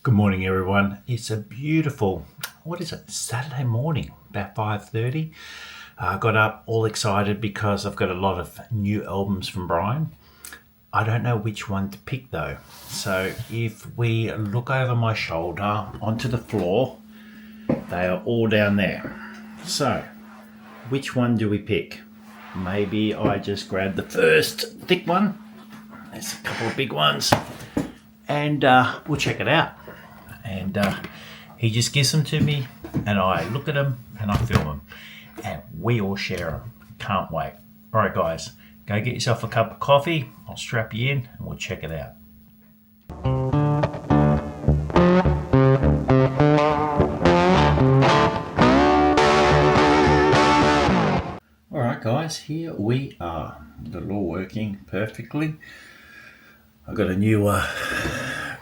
Good morning, everyone. It's a beautiful, Saturday morning, about 5:30. I got up all excited because I've got a lot of new albums from Brian. I don't know which one to pick though. So if we look over my shoulder onto the floor, they are all down there. So which one do we pick? Maybe I just grab the first thick one. There's a couple of big ones. And we'll check it out. And he just gives them to me, and I look at them and I film them, and we all share them. Can't wait. All right, guys, go get yourself a cup of coffee. I'll strap you in and we'll check it out. All right, guys, here we are. Got it all working perfectly. I've got a new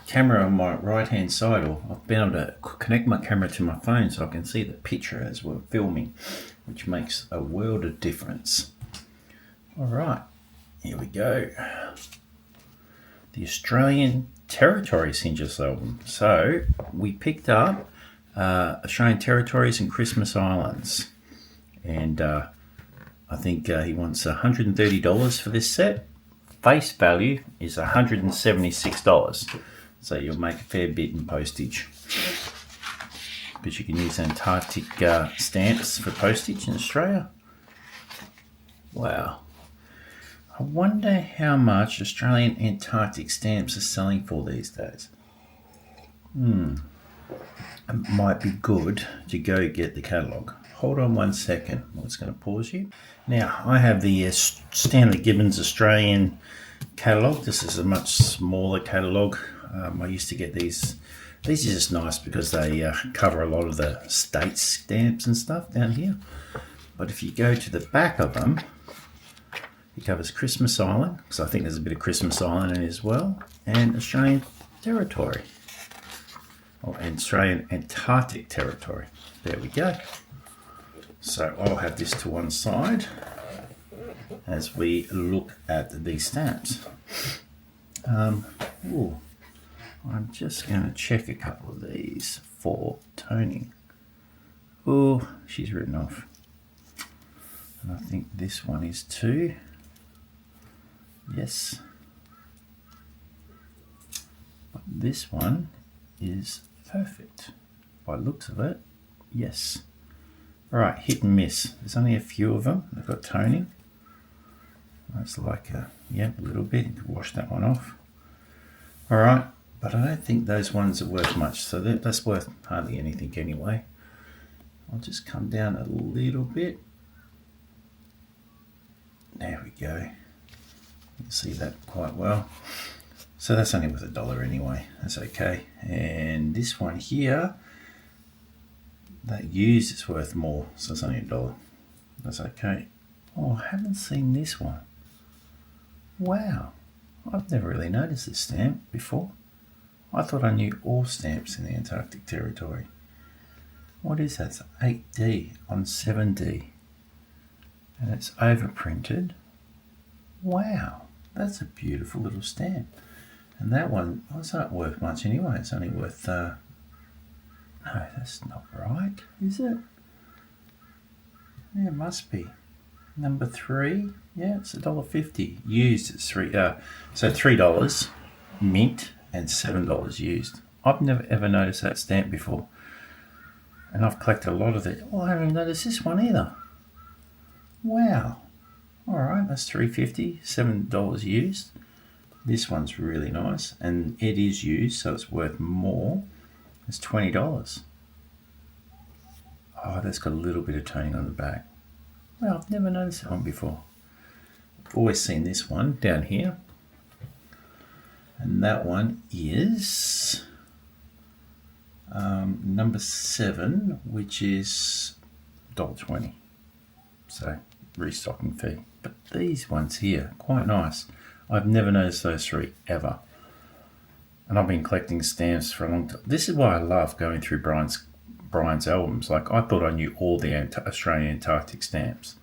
camera on my right hand side, or I've been able to connect my camera to my phone so I can see the picture as we're filming, which makes a world of difference. All right, here we go. The Australian Territories Hinges album. So we picked up Australian Territories and Cocos Islands, and I think he wants $130 for this set. Face value is $176. So you'll make a fair bit in postage. But you can use Antarctic stamps for postage in Australia. Wow. I wonder how much Australian Antarctic stamps are selling for these days. It might be good to go get the catalogue. Hold on 1 second. I'm just going to pause you. Now, I have the Stanley Gibbons Australian catalogue. This is a much smaller catalogue. I used to get these. These are just nice because they cover a lot of the state stamps and stuff down here. But if you go to the back of them, it covers Christmas Island, because I think there's a bit of Christmas Island in it as well, and Australian Territory, or Australian Antarctic Territory. There we go. So I'll have this to one side as we look at these stamps. I'm just going to check a couple of these for toning. Oh, she's written off. And I think this one is too. Yes. But this one is perfect. By the looks of it, yes. Alright, hit and miss. There's only a few of them. They've got toning. That's like a little bit. You can wash that one off. Alright, but I don't think those ones are worth much. So that's worth hardly anything anyway. I'll just come down a little bit. There we go. You can see that quite well. So that's only worth $1 anyway. That's okay. And this one here, that used is worth more, so it's only $1. That's okay. Oh, I haven't seen this one. Wow, I've never really noticed this stamp before. I thought I knew all stamps in the Antarctic Territory. What is that? It's 8D on 7D. And it's overprinted. Wow, that's a beautiful little stamp. And that one, it's not worth much anyway. It's only worth... No, that's not right, is it? Yeah, it must be. Number 3, yeah, it's $1.50. Used, it's $3 mint and $7 used. I've never ever noticed that stamp before, and I've collected a lot of it. Well, I haven't noticed this one either. Wow. All right, that's $3.50, $7 used. This one's really nice, and it is used, so it's worth more. It's $20. Oh, that's got a little bit of toning on the back. Well, I've never noticed that one before. I've always seen this one down here. And that one is number 7, which is $1.20. So, restocking fee. But these ones here, quite nice. I've never noticed those 3 ever. And I've been collecting stamps for a long time. This is why I love going through Brian's albums. Like, I thought I knew all the Australian Antarctic stamps.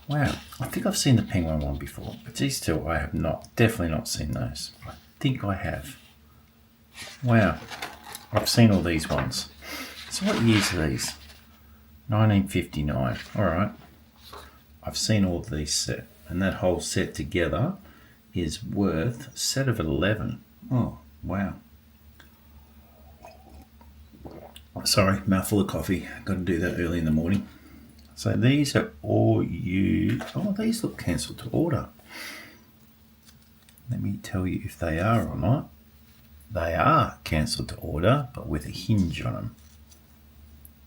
Wow, I think I've seen the penguin one before, but these two I have not, definitely not seen those. I think I have. Wow, I've seen all these ones. So what years are these? 1959. All right. I've seen all of these set, and that whole set together is worth a set of 11. Oh, wow. Sorry, mouthful of coffee. Got to do that early in the morning. So these are all used. Oh, these look cancelled to order. Let me tell you if they are or not. They are cancelled to order, but with a hinge on them.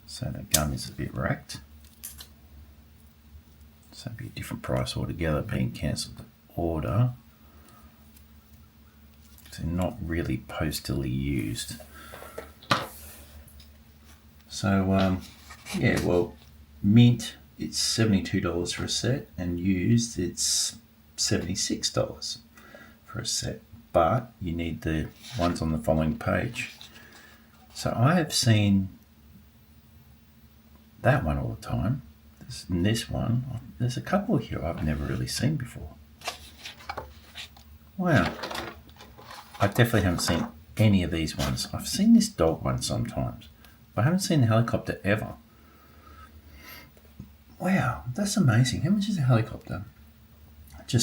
So the gum is a bit racked. So it'd be a different price altogether being cancelled to order. They're not really postally used. So yeah, well, mint it's $72 for a set, and used it's $76 for a set. But you need the ones on the following page. So I have seen that one all the time. This one, there's a couple here I've never really seen before. Wow. I definitely haven't seen any of these ones. I've seen this dog one sometimes, but I haven't seen the helicopter ever. Wow, that's amazing. How much is a helicopter?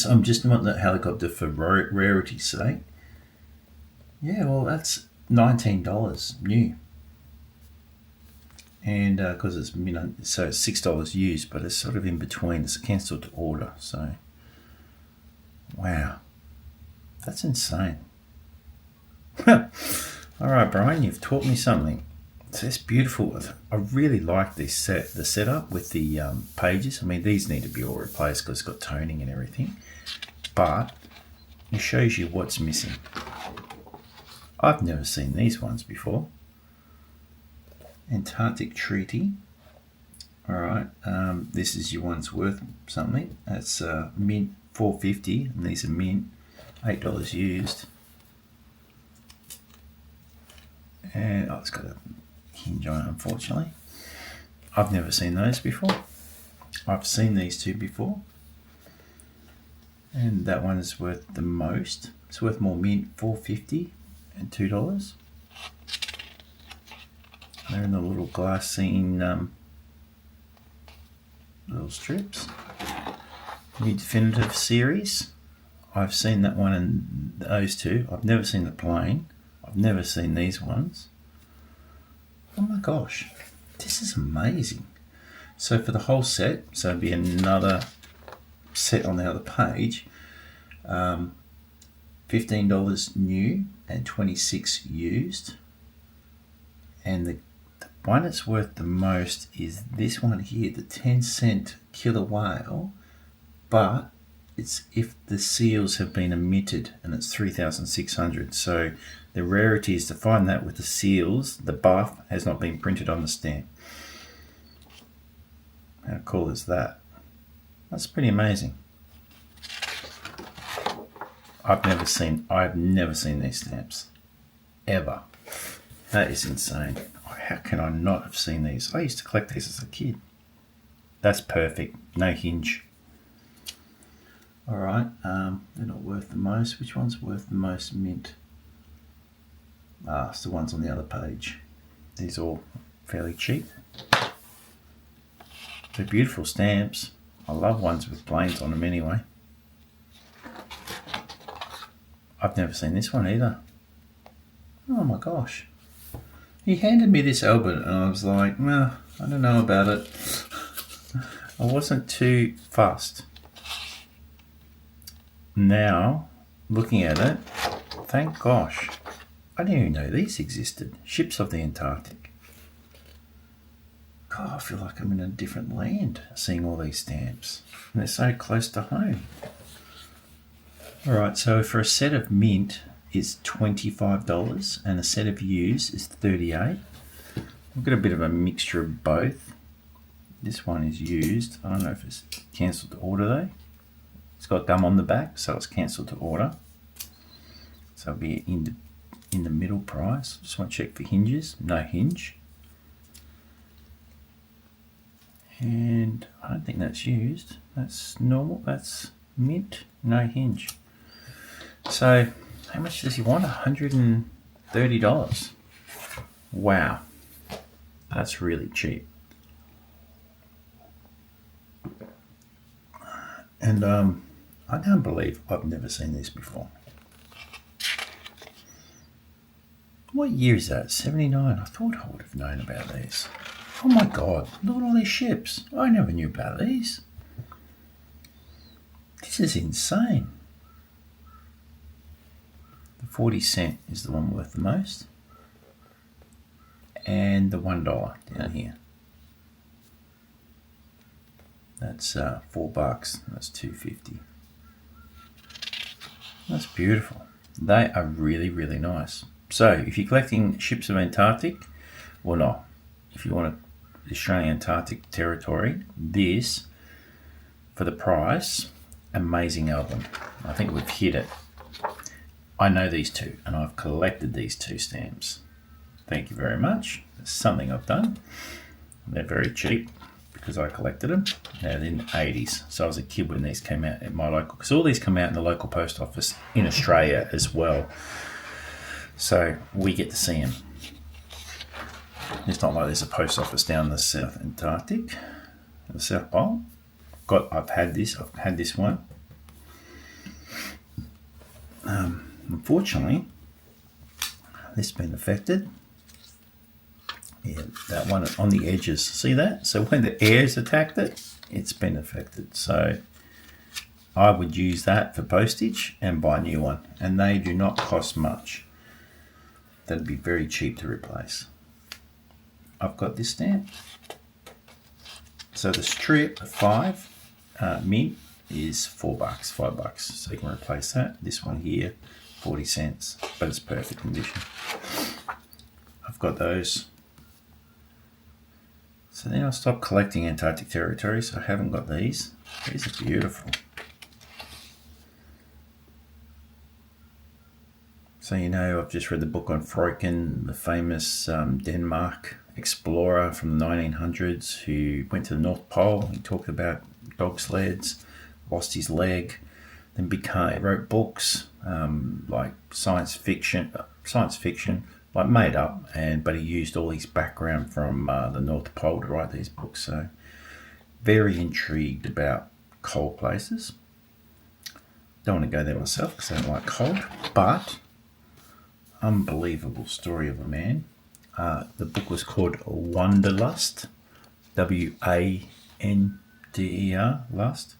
I'm just want that helicopter for rarity's sake. Yeah, well, that's $19 new. And because it's so it's $6 used, but it's sort of in between. It's cancelled to order. So, wow, that's insane. All right, Brian, you've taught me something. So it's beautiful. I really like the setup with the pages. I mean, these need to be all replaced because it's got toning and everything, but it shows you what's missing. I've never seen these ones before. Antarctic Treaty. All right, this is your one's worth something. That's mint $4.50, and these are mint $8 used. And it's got a hinge on it, unfortunately. I've never seen those before. I've seen these two before, and that one is worth the most. It's worth more mint, $4.50 and $2. They're in the little glassine little strips. New Definitive series. I've seen that one and those two. I've never seen the plain. I've never seen these ones. Oh my gosh, this is amazing. So for the whole set, so it'd be another set on the other page, $15 new and $26 used. And the one that's worth the most is this one here, the 10-cent killer whale, but it's if the seals have been emitted, and it's 3,600. So the rarity is to find that with the seals, the buff has not been printed on the stamp. How cool is that? That's pretty amazing. I've never seen these stamps ever. That is insane. How can I not have seen these? I used to collect these as a kid. That's perfect. No hinge. All right, they're not worth the most. Which one's worth the most mint? It's the ones on the other page. These are all fairly cheap. They're beautiful stamps. I love ones with planes on them anyway. I've never seen this one either. Oh my gosh. He handed me this Albert and I was like, well, I don't know about it. I wasn't too fussed. Now, looking at it, thank gosh, I didn't even know these existed. Ships of the Antarctic. God, I feel like I'm in a different land seeing all these stamps. And they're so close to home. Alright, so for a set of mint is $25 and a set of used is $38. I've got a bit of a mixture of both. This one is used. I don't know if it's cancelled to order though. It's got gum on the back, so it's cancelled to order. So it'll be in the middle price. Just want to check for hinges. No hinge. And I don't think that's used. That's normal. That's mint. No hinge. So how much does he want? $150 $30. Wow, that's really cheap. And I can't believe I've never seen this before. What year is that? 79. I thought I would have known about these. Oh my God, look at all these ships. I never knew about these. This is insane. The 40-cent is the one worth the most. And the $1 down here. That's $4. That's $2.50. That's beautiful. They are really, really nice. So if you're collecting ships of Antarctic, well, no, if you want the Australian Antarctic territory, this for the price, amazing album. I think we've hit it. I know these two, and I've collected these two stamps. Thank you very much. It's something I've done. They're very cheap because I collected them. They're in the 80s. So I was a kid when these came out at my local, because all these come out in the local post office in Australia as well. So we get to see them. It's not like there's a post office down the South Antarctic, the South Pole. I've had this one. Unfortunately, this has been affected. Yeah, that one on the edges. See that? So when the air's attacked it, it's been affected. So I would use that for postage and buy a new one. And they do not cost much. That'd be very cheap to replace. I've got this stamp. So the strip 5 mint is $4, $5. So you can replace that. This one here, 40 cents, but it's perfect condition. I've got those. So then I'll stop collecting Antarctic territory, so I haven't got these. These are beautiful. So you know, I've just read the book on Freuchen, the famous Denmark explorer from the 1900s who went to the North Pole. He talked about dog sleds, lost his leg, then wrote books like science fiction, like made up, but he used all his background from the North Pole to write these books. So very intrigued about cold places. Don't want to go there myself because I don't like cold, but unbelievable story of a man. The book was called Wanderlust, W-A-N-D-E-R, Lust,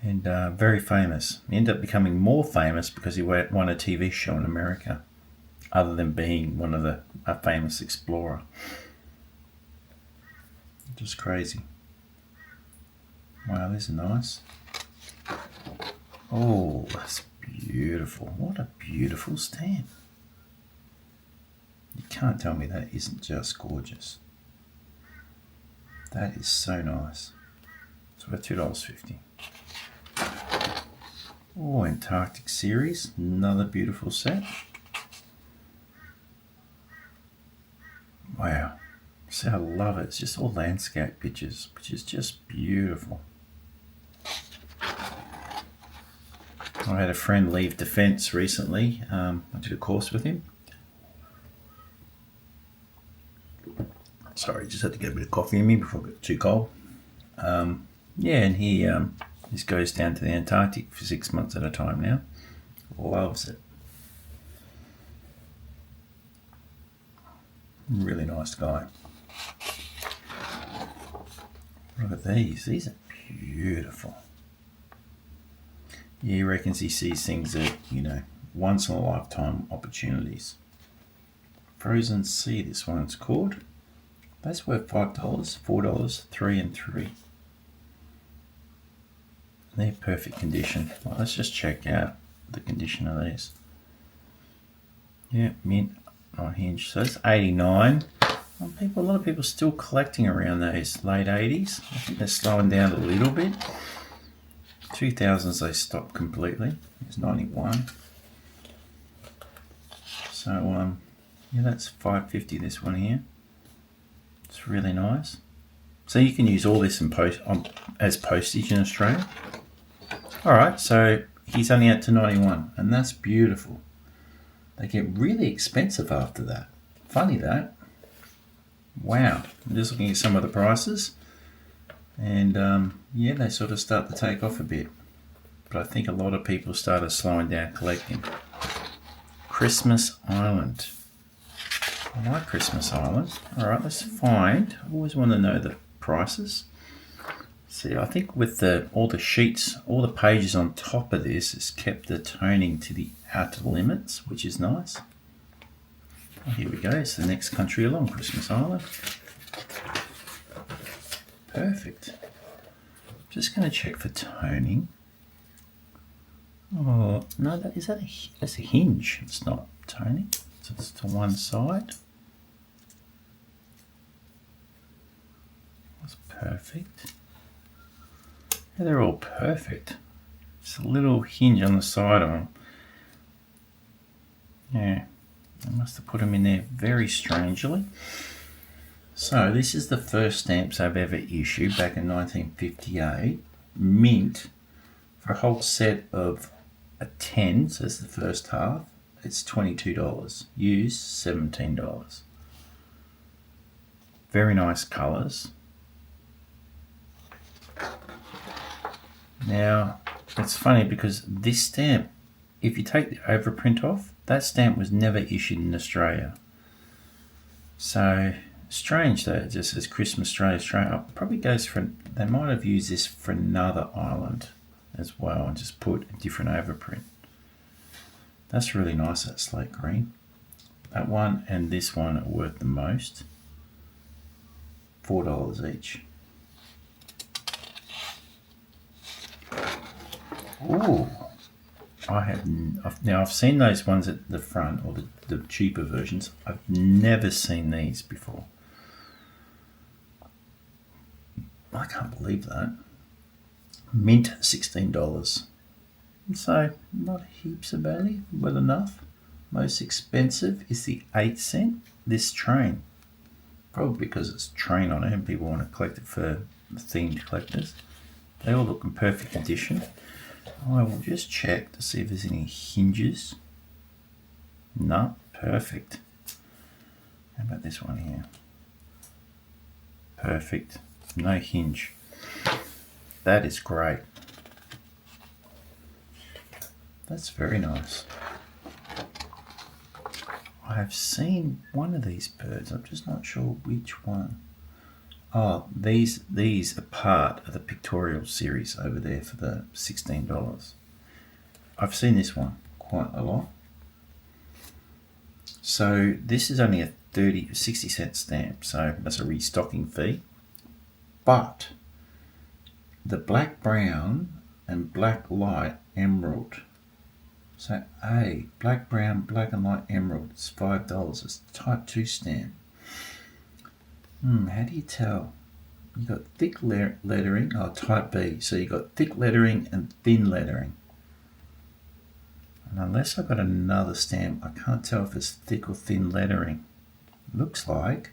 and very famous. He ended up becoming more famous because he won a TV show in America, other than being a famous explorer. Just crazy. Wow, this is nice. Oh, that's beautiful. What a beautiful stamp. You can't tell me that isn't just gorgeous. That is so nice. It's worth $2.50. Oh, Antarctic series. Another beautiful set. Wow. See, I love it. It's just all landscape pictures, which is just beautiful. I had a friend leave defence recently. I did a course with him. Sorry, just had to get a bit of coffee in me before it got too cold. Yeah, and he just goes down to the Antarctic for 6 months at a time now. Loves it. Really nice guy. Look at these. These are beautiful. Yeah, he reckons he sees things that, once in a lifetime opportunities. Frozen Sea, this one's called. That's worth $5, $4, 3 and 3. They're perfect condition. Well, let's just check out the condition of these. Yeah, mint on hinge. So it's 89. Well, a lot of people still collecting around those late 80s. I think they're slowing down a little bit. 2000s they stopped completely. It's 91. So yeah, that's $5.50. This one here. It's really nice. So you can use all this as postage in Australia. All right, so he's only out to 91, and that's beautiful. they get really expensive after that. Funny that. Wow. I'm just looking at some of the prices. And yeah, they sort of start to take off a bit. But I think a lot of people started slowing down collecting. Christmas Island. I like Christmas Island. Alright, let's find. I always want to know the prices. See, I think with all the sheets, all the pages on top of this has kept the toning to the outer limits, which is nice. Oh, here we go, it's the next country along, Christmas Island. Perfect. Just going to check for toning. Oh, no, that's a hinge. It's not toning. So it's to one side. That's perfect. Yeah, they're all perfect. Just a little hinge on the side of them. Yeah, I must have put them in there very strangely. So this is the first stamps I've ever issued back in 1958. Mint for a whole set of a 10, so that's the first half. It's $22. Used, $17. Very nice colours. Now, it's funny because this stamp, if you take the overprint off, that stamp was never issued in Australia. So, strange though, it just says Christmas Australia. Probably goes for, they might have used this for another island as well and just put a different overprint. That's really nice, that slate green. That one and this one are worth the most. $4 each. Ooh, I've seen those ones at the front, or the cheaper versions. I've never seen these before. I can't believe that. Mint, $16. So, not heaps of value, well enough. Most expensive is the 8-cent, this train. Probably because it's train on it and people want to collect it for themed collectors. They all look in perfect condition. I will just check to see if there's any hinges. No, perfect. How about this one here? Perfect. No hinge. That is great. That's very nice. I have seen one of these birds. I'm just not sure which one. Oh, these are part of the pictorial series over there for the $16. I've seen this one quite a lot. So this is only a 60-cent stamp, so that's a restocking fee. But the black brown and black light emerald. So A, black brown, black and light emerald, it's $5. It's type 2 stamp. How do you tell? You got thick lettering, type B. So you got thick lettering and thin lettering. And unless I've got another stamp, I can't tell if it's thick or thin lettering. Looks like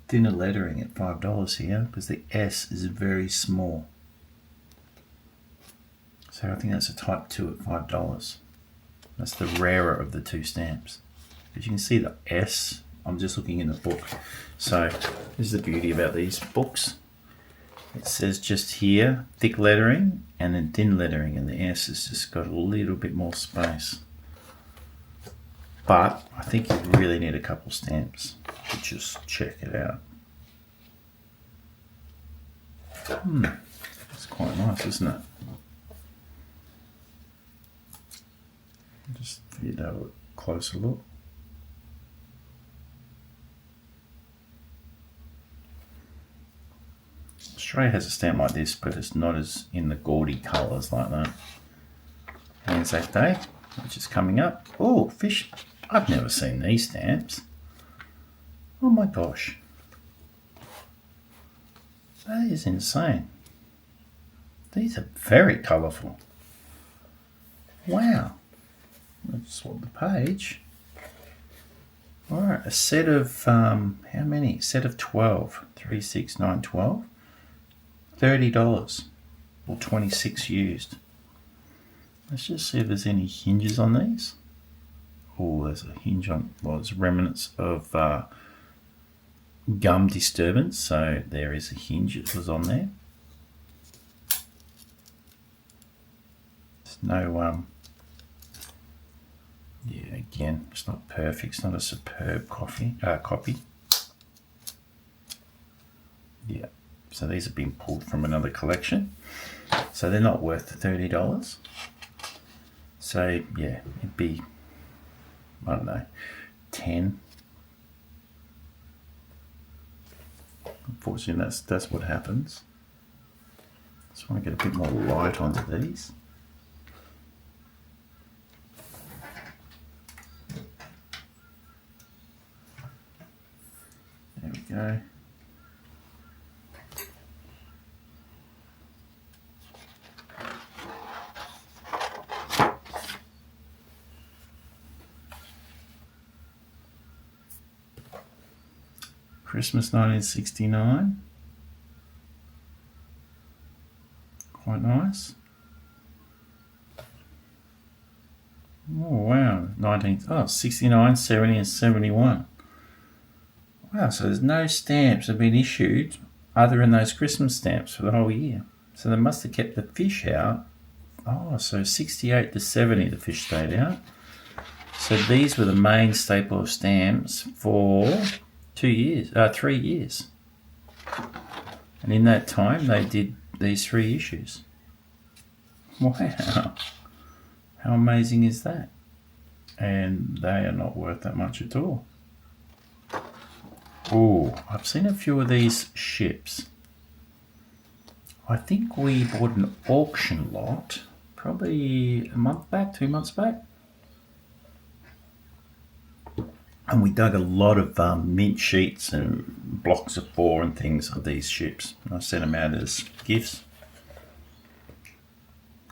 thinner lettering at $5 here because the S is very small. So I think that's a type 2 at $5. That's the rarer of the two stamps. As you can see the S, I'm just looking in the book. So this is the beauty about these books. It says just here, thick lettering and then thin lettering, and the S has just got a little bit more space. But I think you really need a couple stamps to just check it out. It's quite nice, isn't it? Just for you to have a closer look. Australia has a stamp like this, but it's not as in the gaudy colours like that. Anzac Day, which is coming up. Oh, fish. I've never seen these stamps. Oh my gosh. That is insane. These are very colourful. Wow. Let's swap the page. Alright, a set of, how many? A set of 12. 3, 6, 9, 12. $30. Or 26 used. Let's just see if there's any hinges on these. Oh, there's a hinge on, well, there's remnants of gum disturbance, so there is a hinge that was on there. There's no, yeah, again, it's not perfect, it's not a superb copy. Yeah, so these have been pulled from another collection, so they're not worth the $30. So yeah, it'd be, I don't know, 10. Unfortunately, that's what happens. Just want to get a bit more light onto these. There we go. Christmas 1969. Quite nice. Oh wow, 69, 70 and 71. Wow, so there's no stamps have been issued other than those Christmas stamps for the whole year. So they must have kept the fish out. Oh, so 68 to 70 the fish stayed out. So these were the main staple of stamps for 3 years. And in that time they did these 3 issues. Wow. How amazing is that? And they are not worth that much at all. Oh, I've seen a few of these ships. I think we bought an auction lot probably a month back, 2 months back. And we dug a lot of mint sheets and blocks of 4 and things of these ships. And I sent them out as gifts.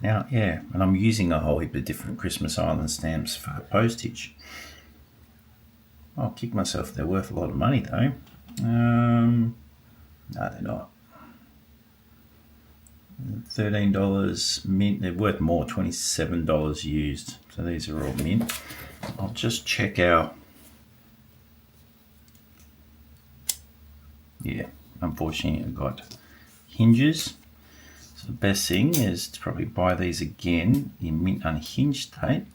Now, yeah, and I'm using a whole heap of different Christmas Island stamps for postage. I'll kick myself, they're worth a lot of money though. No, they're not. $13 mint, they're worth more, $27 used. So these are all mint. I'll just check our, yeah, unfortunately I've got hinges. So the best thing is to probably buy these again in mint unhinged tape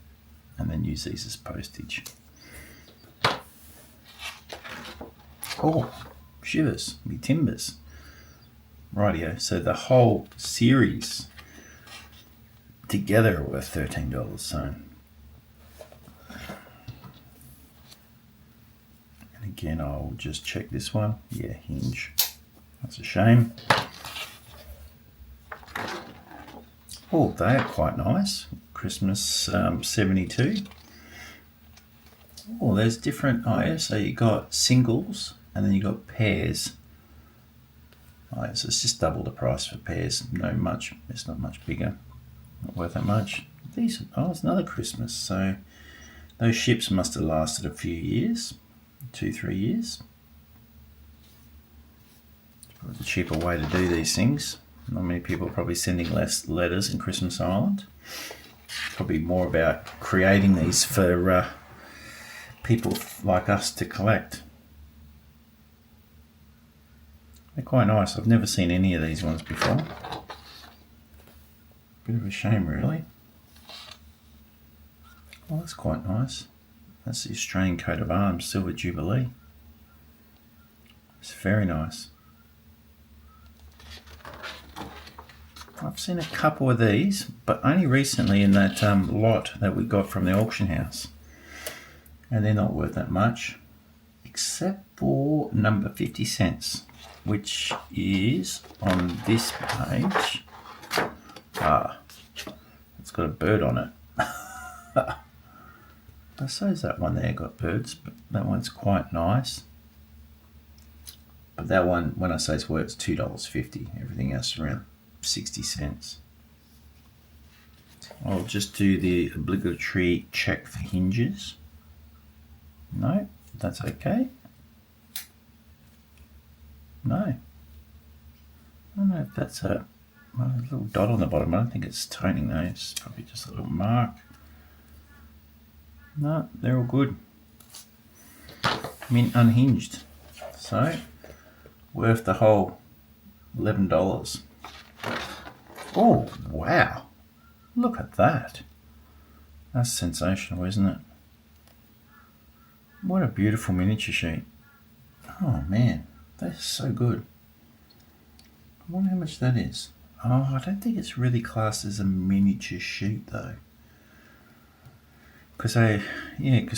and then use these as postage. Oh, shivers, me timbers. Rightio, so the whole series together are worth $13, so. And again, I'll just check this one. Yeah, hinge. That's a shame. Oh, they are quite nice. Christmas 72. Oh, there's different, oh yeah, so you got singles and then you got pairs. Oh, yeah, so it's just double the price for pairs. It's not much bigger. Not worth that much. Decent. Oh, it's another Christmas. So those ships must have lasted a few years, 2-3 years. It's probably the cheaper way to do these things. Not many people are probably sending less letters in Christmas Island. Probably more about creating these for people like us to collect. They're quite nice. I've never seen any of these ones before. Bit of a shame, really. Oh, that's quite nice. That's the Australian coat of arms, Silver Jubilee. It's very nice. I've seen a couple of these, but only recently in that lot that we got from the auction house. And they're not worth that much, except for number 50 cents. Which is on this page. It's got a bird on it. I suppose that one there got birds, but that one's quite nice. But that one, when I say it's worth, it's $2.50. Everything else is around 60 cents. I'll just do the obligatory check for hinges. No, that's okay. No. I don't know if that's a little dot on the bottom. I don't think it's toning though. It's probably just a little mark. No, they're all good. Mint unhinged. So, worth the whole $11. Oh, wow. Look at that. That's sensational, isn't it? What a beautiful miniature sheet. Oh, man. That's so good. I wonder how much that is. Oh, I don't think it's really classed as a miniature sheet, though. Because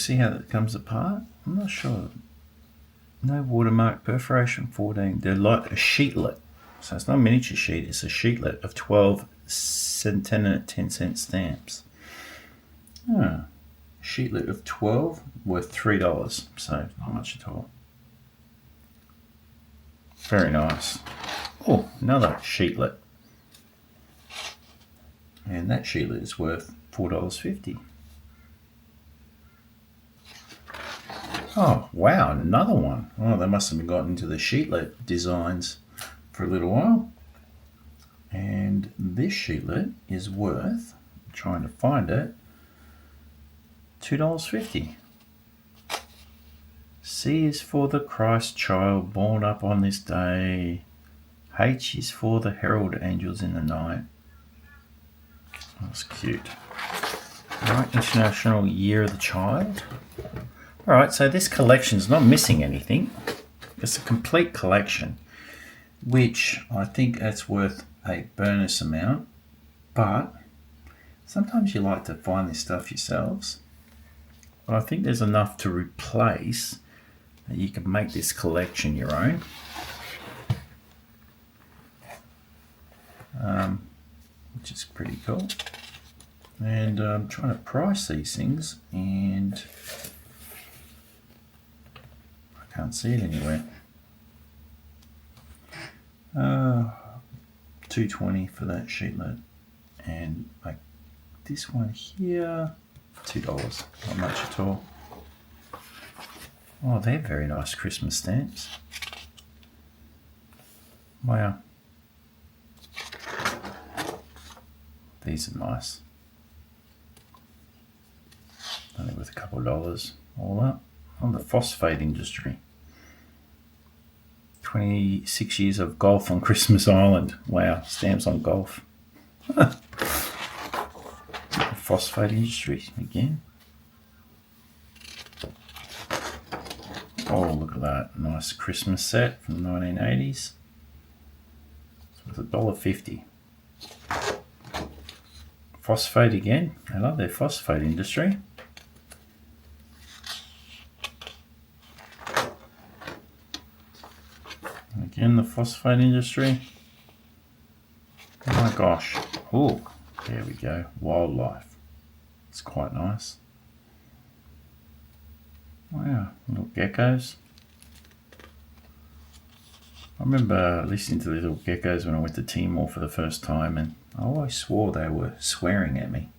see how that comes apart? I'm not sure. No watermark, perforation 14. They're like a sheetlet. So it's not a miniature sheet, it's a sheetlet of 12 10 and 10-cent stamps. Oh, a sheetlet of 12 worth $3. So not much at all. Very nice. Oh, another sheetlet. And that sheetlet is worth $4.50. Oh, wow, another one. Oh, they must have gotten into the sheetlet designs for a little while. And this sheetlet is worth, I'm trying to find it, $2.50. C is for the Christ child born up on this day. H is for the herald angels in the night. That's cute. Alright, International Year of the Child. Alright, so this collection is not missing anything. It's a complete collection, which I think that's worth a bonus amount. But sometimes you like to find this stuff yourselves. But I think there's enough to replace that you can make this collection your own. Which is pretty cool. And I'm trying to price these things, and I can't see it anywhere. $2.20 for that sheetlet, and like this one here, $2. Not much at all. Oh, they're very nice Christmas stamps. Wow. These are nice. Only worth a couple of dollars all up. On the phosphate industry. 26 years of golf on Christmas Island. Wow, stamps on golf. Phosphate industry again. Oh, look at that. Nice Christmas set from the 1980s. It's worth $1.50. Phosphate again. I love their phosphate industry. Again, the phosphate industry. Oh my gosh. Oh, there we go. Wildlife. It's quite nice. Wow, little geckos. I remember listening to the little geckos when I went to Timor for the first time, and I always swore they were swearing at me.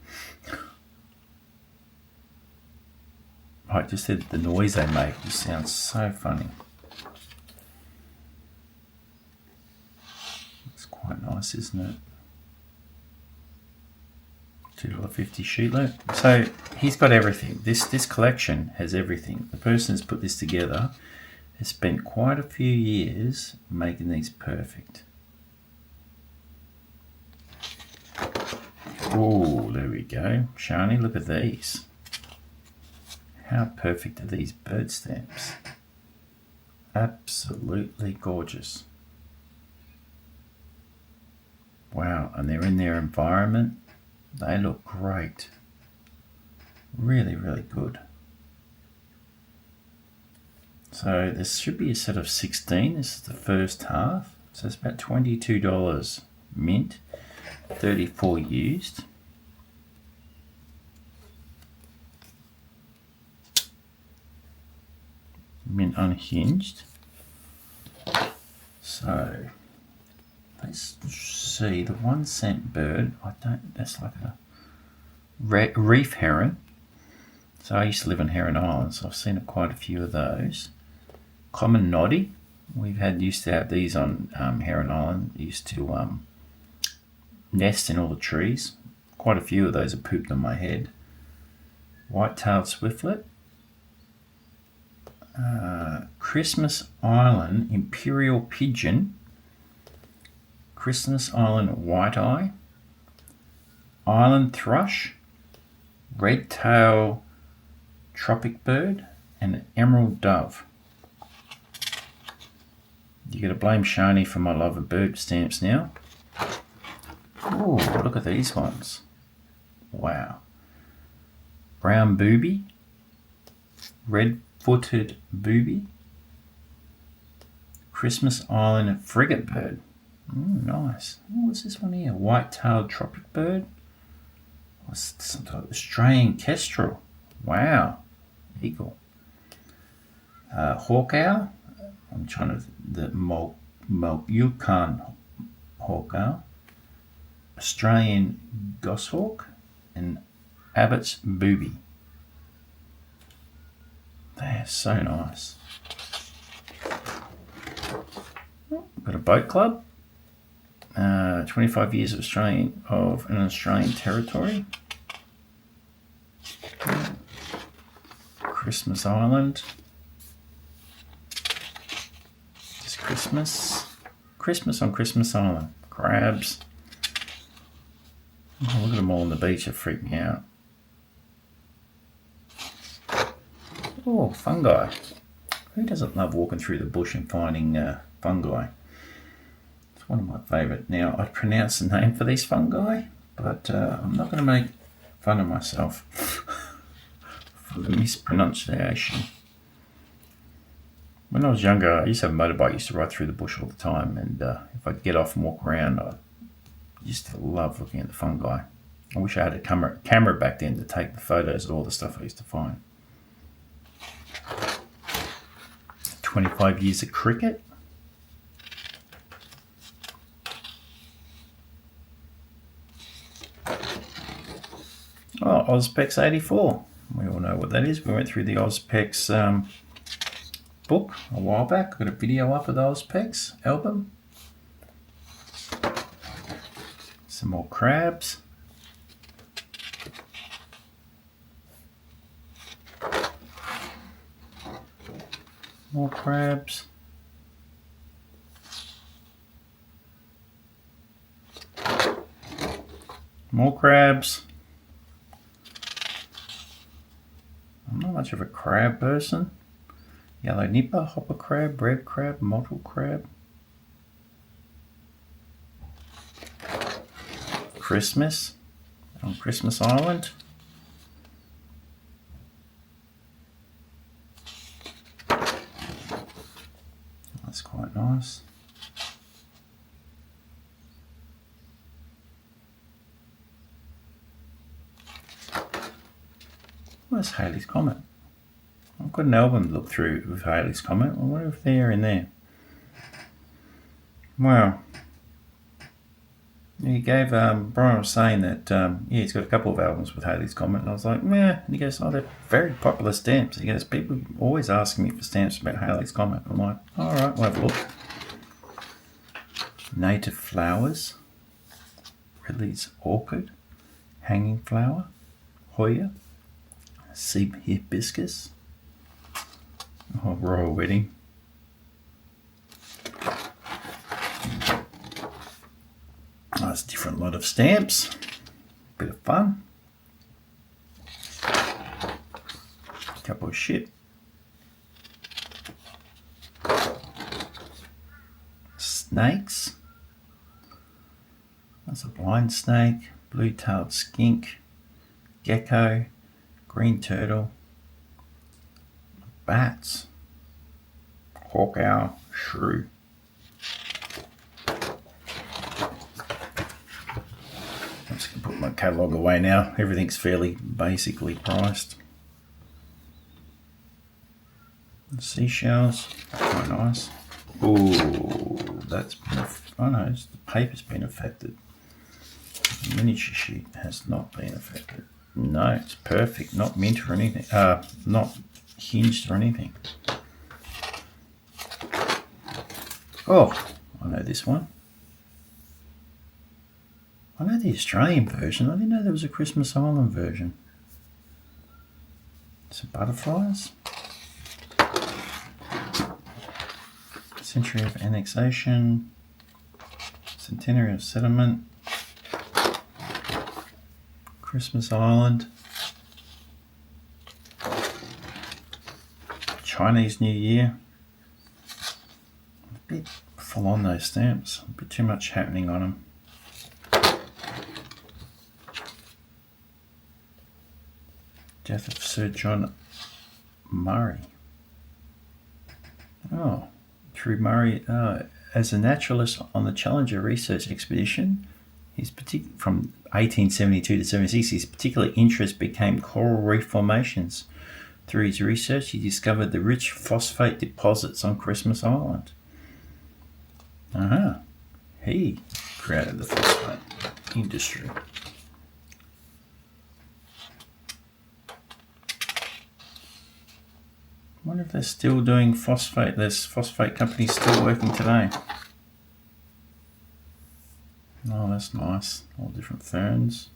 I just said the noise they make just sounds so funny. It's quite nice, isn't it? $2.50 sheetlet. So he's got everything. This collection has everything. The person who's put this together has spent quite a few years making these perfect. Oh, there we go. Shani, look at these. How perfect are these bird stamps? Absolutely gorgeous. Wow, and they're in their environment. They look great. Really, really good. So this should be a set of 16. This is the first half. So it's about $22 mint, 34 used. Mint unhinged. So let's see, the 1 cent bird, that's like a reef heron. So I used to live on Heron Island, so I've seen quite a few of those. Common noddy, used to have these on Heron Island. Used to nest in all the trees. Quite a few of those have pooped on my head. white-tailed swiftlet, Christmas Island imperial pigeon, Christmas Island white-eye, island thrush, red-tail tropic bird, and emerald dove. You got to blame Shani for my love of bird stamps now. Oh, look at these ones. Wow. Brown booby, red-footed booby, Christmas Island frigate bird. Nice. What's this one here? White-tailed tropic bird. What's some type of Australian kestrel. Wow. Eagle. Hawk owl. I'm trying to the Yukon hawk owl, Australian goshawk, and Abbott's booby. They're so nice. Got a boat club. 25 years of an Australian territory. Christmas Island. Christmas on Christmas Island. Crabs. Oh, look at them all on the beach. They freak me out. Oh, fungi. Who doesn't love walking through the bush and finding fungi? It's one of my favourite. Now, I pronounce the name for these fungi, but I'm not going to make fun of myself for the mispronunciation. When I was younger, I used to have a motorbike. I used to ride through the bush all the time, and if I could get off and walk around, I used to love looking at the fungi. I wish I had a camera back then to take the photos of all the stuff I used to find. 25 years of cricket. Oh, Ozpex 84. We all know what that is. We went through the Ozpex book a while back. Got a video up of the Ozpex album. Some more crabs. More crabs. More crabs. I'm not much of a crab person. Yellow nipper, hopper crab, red crab, mottled crab. Christmas on Christmas Island. That's quite nice. Where's Halley's Comet? I've got an album to look through with Halley's Comet. I wonder if they're in there. Wow. He gave, Brian was saying that, he's got a couple of albums with Halley's Comet, and I was like, meh. And he goes, oh, they're very popular stamps. He goes, people always asking me for stamps about Halley's Comet. I'm like, alright, we'll have a look. Native flowers. Ridley's orchid. Hanging flower. Hoya. Sea hibiscus. Oh, royal wedding. Nice different lot of stamps. Bit of fun. Couple of shit. Snakes. That's a blind snake. Blue-tailed skink. Gecko. Green turtle. Bats. Hawk owl. Shrew. I'm just going to put my catalogue away now. Everything's fairly basically priced. Seashells. Quite nice. Ooh, that's been... Oh no, the paper's been affected. The miniature sheet has not been affected. No, it's perfect. Not mint or anything. Not hinged or anything. Oh, I know this one. I know the Australian version. I didn't know there was a Christmas Island version. Some butterflies. Century of annexation. Centenary of settlement. Christmas Island. Chinese New Year. A bit full on those stamps. A bit too much happening on them. Death of Sir John Murray. Oh, through Murray, as a naturalist on the Challenger research expedition, from 1872 to 76, his particular interest became coral reef formations. Through his research, he discovered the rich phosphate deposits on Christmas Island. He created the phosphate industry. I wonder if they're still doing phosphate. There's phosphate companies still working today. Oh, that's nice. All different ferns.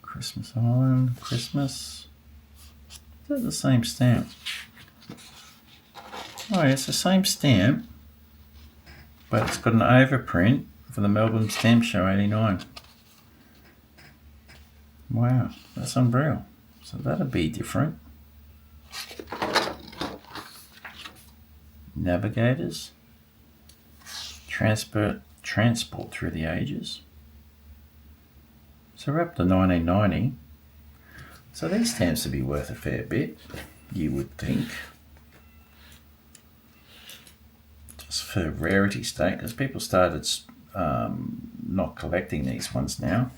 Christmas Island, Christmas. Is that the same stamp? Oh, yeah, it's the same stamp, but it's got an overprint for the Melbourne Stamp Show 89. Wow, that's unreal. So that'll be different. Navigators. Transport through the ages. So we're up to 1990. So these stamps would be worth a fair bit, you would think. Just for rarity's sake, because people started not collecting these ones now.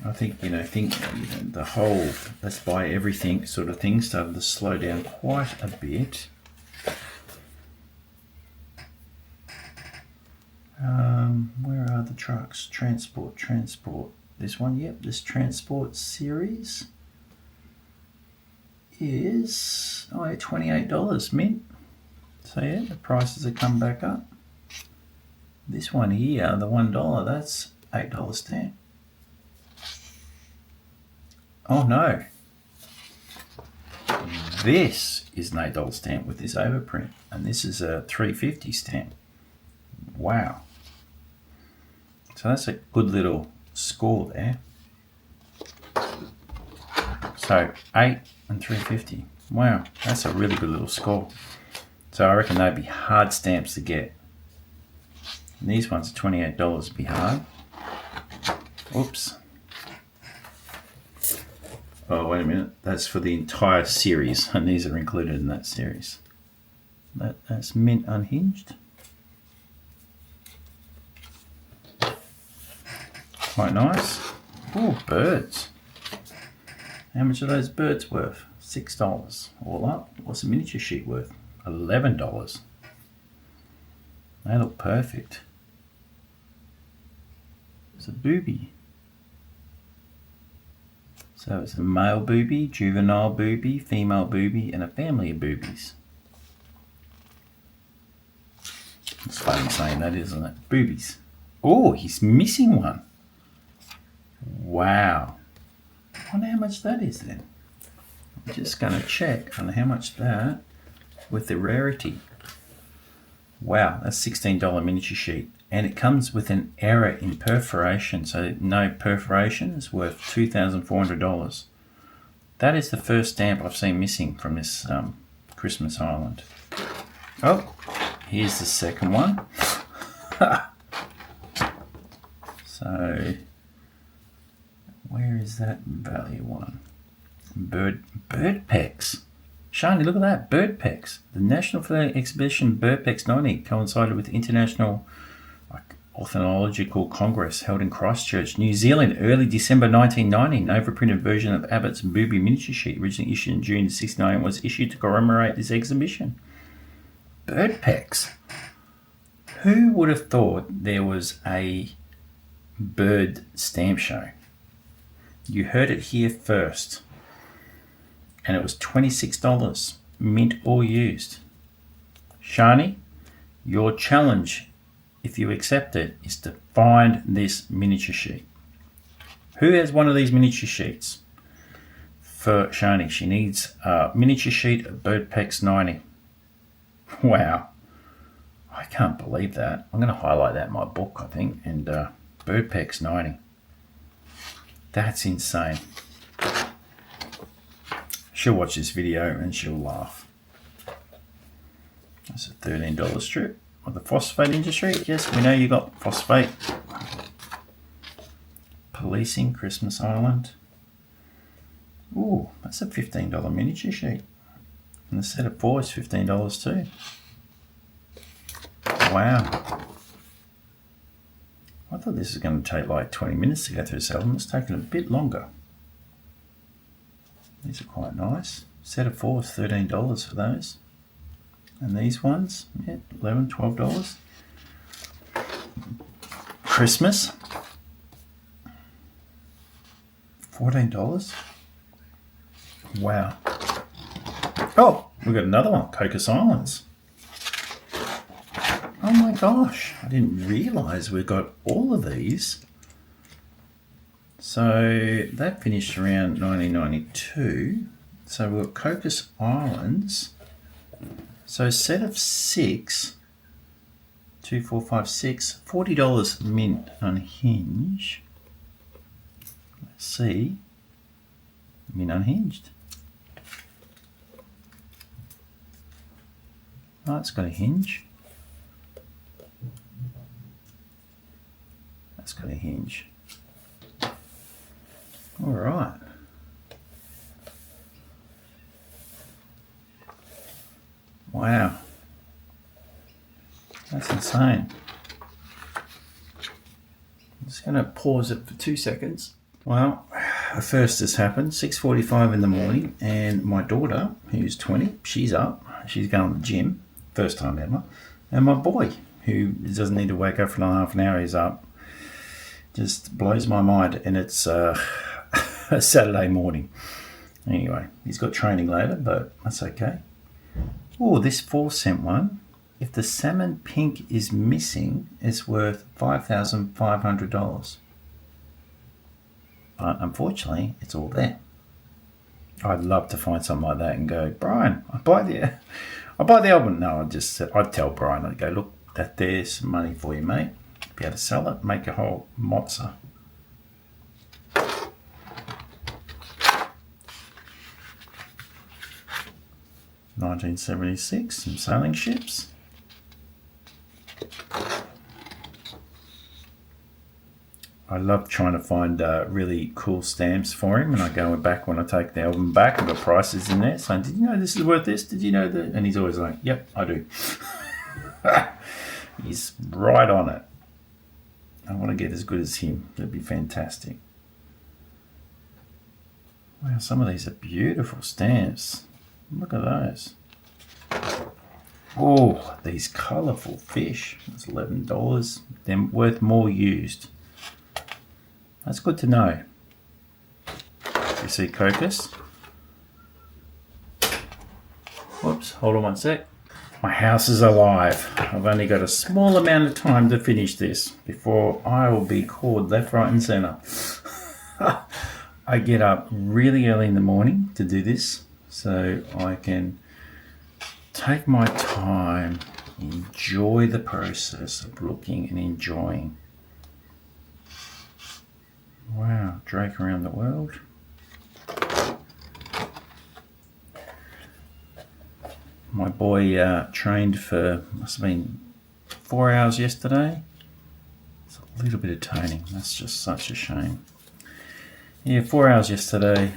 I think, the whole let's buy everything sort of thing started to slow down quite a bit. Where are the trucks? Transport. This one, yep, this transport series is $28 mint. So yeah, the prices have come back up. This one here, the $1, that's $8 stamp. Oh no, this is an $8 stamp with this overprint, and this is a $3.50 stamp. Wow. So that's a good little score there. So 8 and $3.50. Wow, that's a really good little score. So I reckon they'd be hard stamps to get. And these ones are $28 would be hard. Oops. Oh, wait a minute. That's for the entire series, and these are included in that series. That's mint unhinged. Quite nice. Oh, birds. How much are those birds worth? $6 all up. What's a miniature sheet worth? $11. They look perfect. It's a booby. So it's a male booby, juvenile booby, female booby, and a family of boobies. It's funny saying that, isn't it? Boobies. Oh, he's missing one. Wow. I wonder how much that is then. I'm just going to check on how much that with the rarity. Wow, that's $16 miniature sheet. And it comes with an error in perforation. So no perforation is worth $2,400. That is the first stamp I've seen missing from this Christmas Island. Oh, here's the second one. So where is that value one? Bird pecks. Shani, look at that, bird pecks. The National Philately Exhibition Bird Pecks 90 coincided with the International Ornithological Congress held in Christchurch, New Zealand, early December 1990. An overprinted version of Abbott's Booby miniature sheet, originally issued in June 1969, was issued to commemorate this exhibition. Bird pecks. Who would have thought there was a bird stamp show? You heard it here first. And it was $26, mint or used. Shani, your challenge if you accept it, is to find this miniature sheet. Who has one of these miniature sheets? For Shani, she needs a miniature sheet of Birdpex 90. Wow. I can't believe that. I'm going to highlight that in my book, I think, and Birdpex 90. That's insane. She'll watch this video and she'll laugh. That's a $13 strip of the phosphate industry. Yes, we know you got phosphate. Policing, Christmas Island. Ooh, that's a $15 miniature sheet. And the set of 4 is $15 too. Wow. I thought this was going to take like 20 minutes to go through this album. It's taken a bit longer. These are quite nice. Set of 4 is $13 for those. And these ones, yeah, $11, $12. Christmas, $14. Wow. Oh, we've got another one, Cocos Islands. Oh my gosh, I didn't realise we got all of these. So that finished around 1992. So we've got Cocos Islands. So set of 6, 2, 4, 5, 6, $40 mint unhinged. Let's see, mint unhinged. Oh, it's got a hinge. That's got a hinge. All right. Wow. That's insane. I'm just going to pause it for 2 seconds. Well, first this happened, 6:45 in the morning, and my daughter, who's 20, she's up. She's going to the gym, first time ever. And my boy, who doesn't need to wake up for another half an hour, is up. Just blows my mind, and it's a Saturday morning. Anyway, he's got training later, but that's okay. Oh, this 4-cent one, if the salmon pink is missing, it's worth $5,500. But unfortunately, it's all there. I'd love to find something like that and go, Brian, I'll buy the album. No, I'd tell Brian, I'd go, look, there's some money for you, mate. Be able to sell it, make a whole mozza. $1976, some sailing ships. I love trying to find really cool stamps for him, and I go back when I take the album back and the prices in there saying, did you know this is worth this? Did you know that? And he's always like, yep, I do. He's right on it. I want to get as good as him. That'd be fantastic. Wow, some of these are beautiful stamps. Look at those. Oh, these colourful fish. That's $11. They're worth more used. That's good to know. You see Cocos? Whoops, hold on one sec. My house is alive. I've only got a small amount of time to finish this before I will be called left, right and centre. I get up really early in the morning to do this so I can take my time, enjoy the process of looking and enjoying. Wow, Drake around the world. My boy trained for, must have been 4 hours yesterday. It's a little bit of toning, that's just such a shame. Yeah, 4 hours yesterday,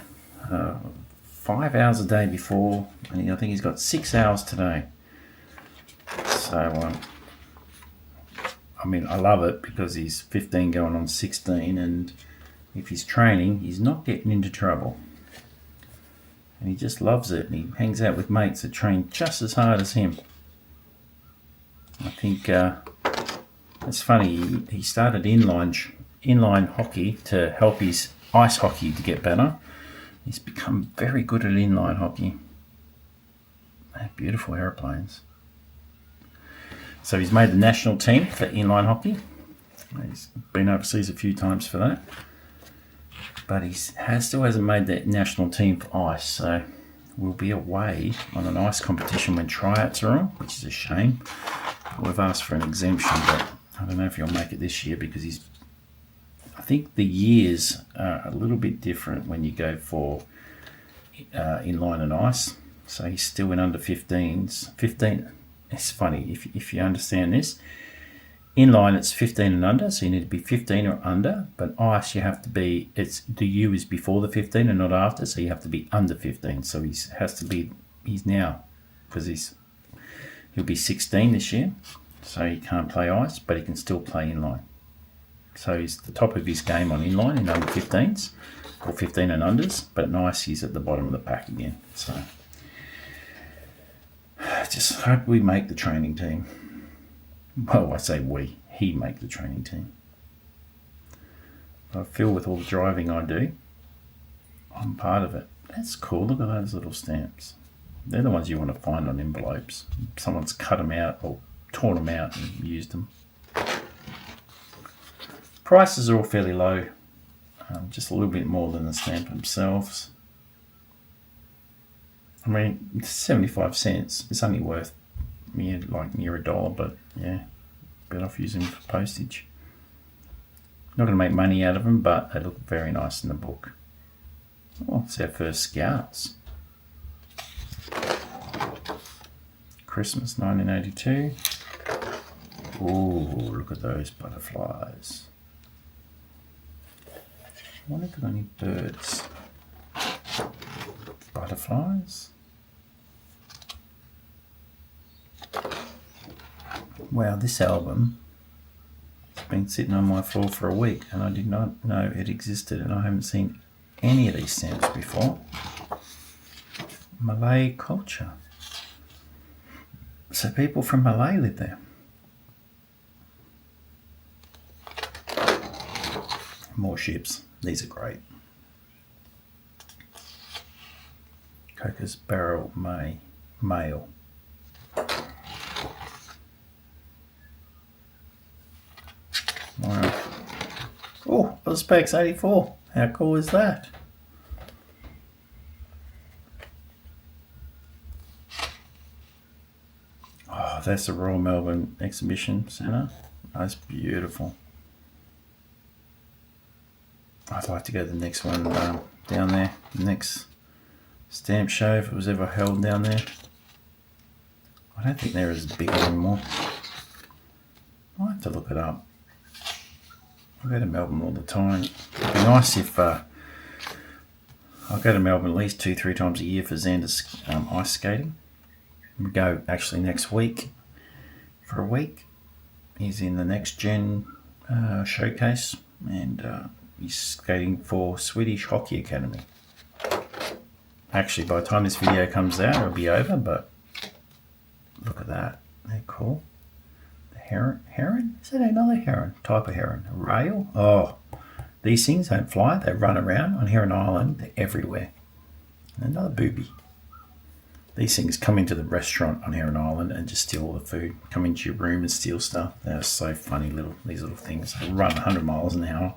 5 hours a day before, and I think he's got 6 hours today. So, I mean, I love it because he's 15 going on 16, and if he's training, he's not getting into trouble. And he just loves it, and he hangs out with mates that train just as hard as him. I think it's funny, he started inline hockey to help his ice hockey to get better. He's become very good at inline hockey. They're beautiful aeroplanes. So he's made the national team for inline hockey. He's been overseas a few times for that. But he still hasn't made the national team for ice, so we'll be away on an ice competition when tryouts are on, which is a shame. We've asked for an exemption, but I don't know if he'll make it this year because I think the years are a little bit different when you go for inline and ice. So he's still in under 15s. 15. It's funny if you understand this. Inline it's 15 and under, so you need to be 15 or under. But ice you have to be. The U is before the 15 and not after, so you have to be under 15. So he's now because he'll be 16 this year, so he can't play ice, but he can still play inline. So he's the top of his game on inline in under 15s or 15 and unders, but in ice he's at the bottom of the pack again. So just hope we make the training team. Well, I say he make the training team. I feel with all the driving I do, I'm part of it. That's cool, look at those little stamps. They're the ones you want to find on envelopes. Someone's cut them out or torn them out and used them. Prices are all fairly low, just a little bit more than the stamp themselves. I mean, it's 75 cents. It's only worth near $1, but yeah, better off using them for postage. Not going to make money out of them, but they look very nice in the book. Oh, it's our first Scouts. Christmas 1982. Oh, look at those butterflies. I wonder if there are any birds. Butterflies. Wow, this album has been sitting on my floor for a week and I did not know it existed, and I haven't seen any of these stamps before. Malay culture. So people from Malay live there. More ships. These are great. Cocos Barrel Mail. Wow. Oh, Uzbek's 84. How cool is that? Oh, that's the Royal Melbourne Exhibition Centre. That's beautiful. I'd like to go to the next one down there. The next stamp show, if it was ever held down there. I don't think they're as big anymore. I'll have to look it up. I go to Melbourne all the time. It'd be nice if I go to Melbourne at least 2-3 times a year for Xander's ice skating. We go actually next week for a week. He's in the Next Gen showcase, and he's skating for Swedish Hockey Academy. Actually, by the time this video comes out, it'll be over, but look at that. They're cool. The heron? Is that another heron? Type of heron? A rail? Oh, these things don't fly. They run around on Heron Island. They're everywhere. Another booby. These things come into the restaurant on Heron Island and just steal all the food. Come into your room and steal stuff. They're so funny, these little things. They run 100 miles an hour.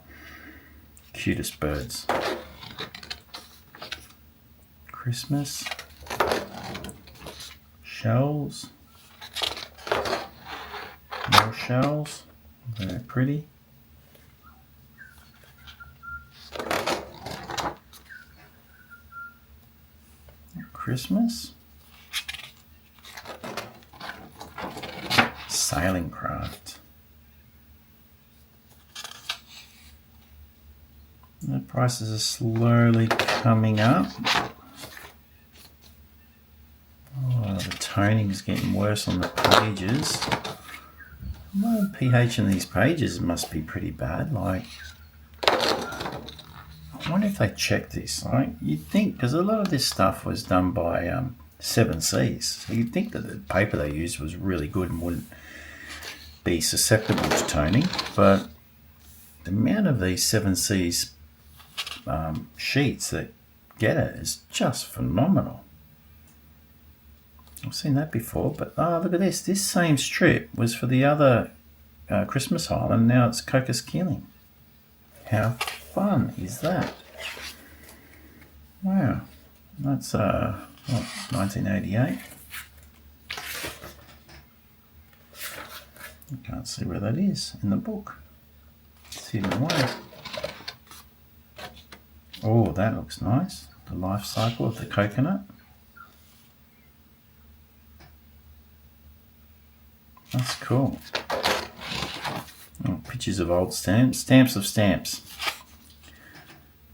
Cutest birds. Christmas. Shells. More shells. Very pretty. Christmas. Sailing craft. The prices are slowly coming up. Oh, the toning is getting worse on the pages. Well, the pH in these pages must be pretty bad. Like, I wonder if they check this. Like, you'd think, because a lot of this stuff was done by 7 Seas, so you'd think that the paper they used was really good and wouldn't be susceptible to toning. But the amount of these 7 Seas sheets that get it is just phenomenal. I've seen that before, but look at this. This same strip was for the other Christmas Island. Now it's Cocos Islands. How fun is that? Wow. That's 1988. I can't see where that is in the book. It's hidden away. Oh, that looks nice. The life cycle of the coconut. That's cool. Oh, pictures of old stamps. Stamps of stamps.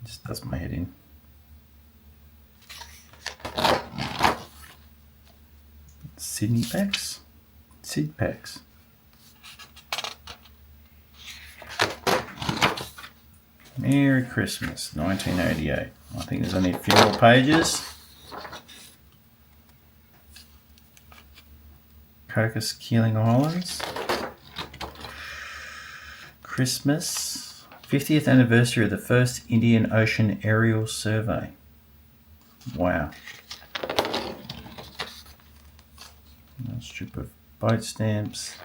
Just does my head in. Sydney packs. Sid packs. Merry Christmas, 1988. I think there's only a few more pages. Cocos Islands. Christmas. 50th anniversary of the first Indian Ocean aerial survey. Wow. A strip of boat stamps.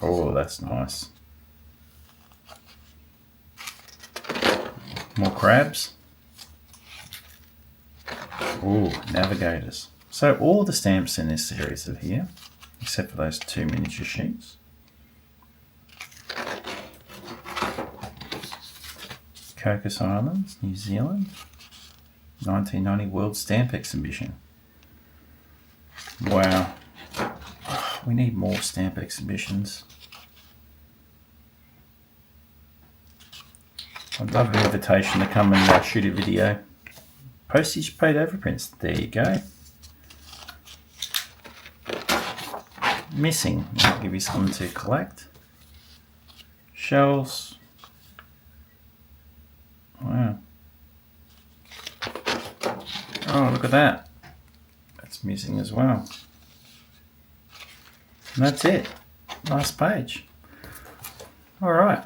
Oh, that's nice. More crabs. Oh, navigators. So all the stamps in this series are here, except for those two miniature sheets. Cocos Islands, New Zealand. 1990 World Stamp Exhibition. Wow. We need more stamp exhibitions. I'd love an invitation to come and shoot a video. Postage paid overprints. There you go. Missing. I'll give you something to collect. Shells. Wow. Oh, look at that. That's missing as well. And that's it. Last page. All right.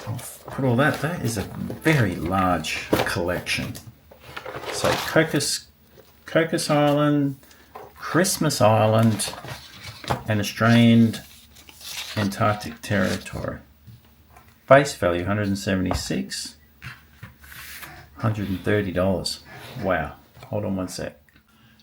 I'll put all that. That is a very large collection. So Cocos Island, Christmas Island, and Australian Antarctic territory. Face value 176, $130. Wow. Hold on one sec.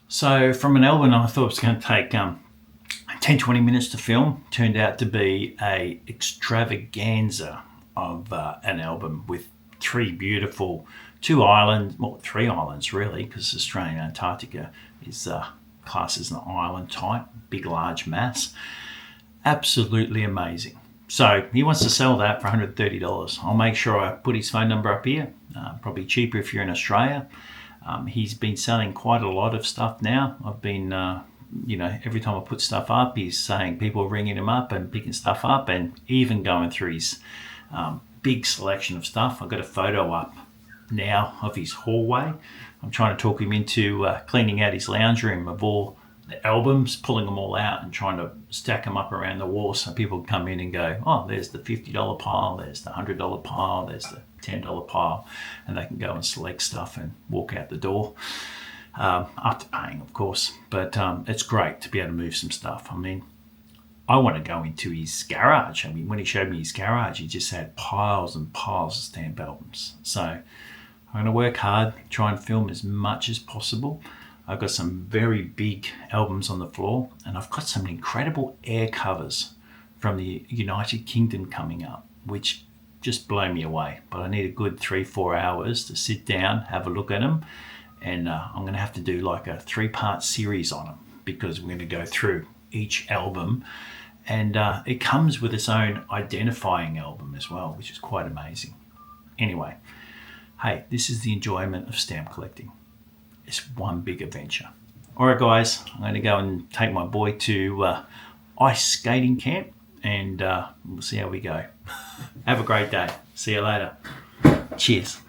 So from an album I thought it was going to take 10-20 minutes to film, turned out to be a extravaganza of an album with three islands really, because Australian Antarctica is classed as an island type, big large mass. Absolutely amazing. So he wants to sell that for $130. I'll make sure I put his phone number up here. Probably cheaper if you're in Australia. He's been selling quite a lot of stuff now. I've been every time I put stuff up, he's saying people are ringing him up and picking stuff up, and even going through his big selection of stuff. I've got a photo up now of his hallway. I'm trying to talk him into cleaning out his lounge room of all the albums, pulling them all out and trying to stack them up around the wall so people come in and go, oh, there's the $50 pile, there's the $100 pile, there's the $10 pile, and they can go and select stuff and walk out the door. After paying, of course, but it's great to be able to move some stuff. I mean, I want to go into his garage. I mean, when he showed me his garage, he just had piles and piles of stamp albums. So I'm going to work hard, try and film as much as possible. I've got some very big albums on the floor, and I've got some incredible air covers from the United Kingdom coming up, which just blow me away. But I need a good 3-4 hours to sit down, have a look at them. And I'm going to have to do like a 3-part series on them, because we're going to go through each album, and it comes with its own identifying album as well, which is quite amazing. Anyway, hey, this is the enjoyment of stamp collecting. It's one big adventure. All right, guys, I'm going to go and take my boy to ice skating camp, and we'll see how we go. Have a great day. See you later. Cheers.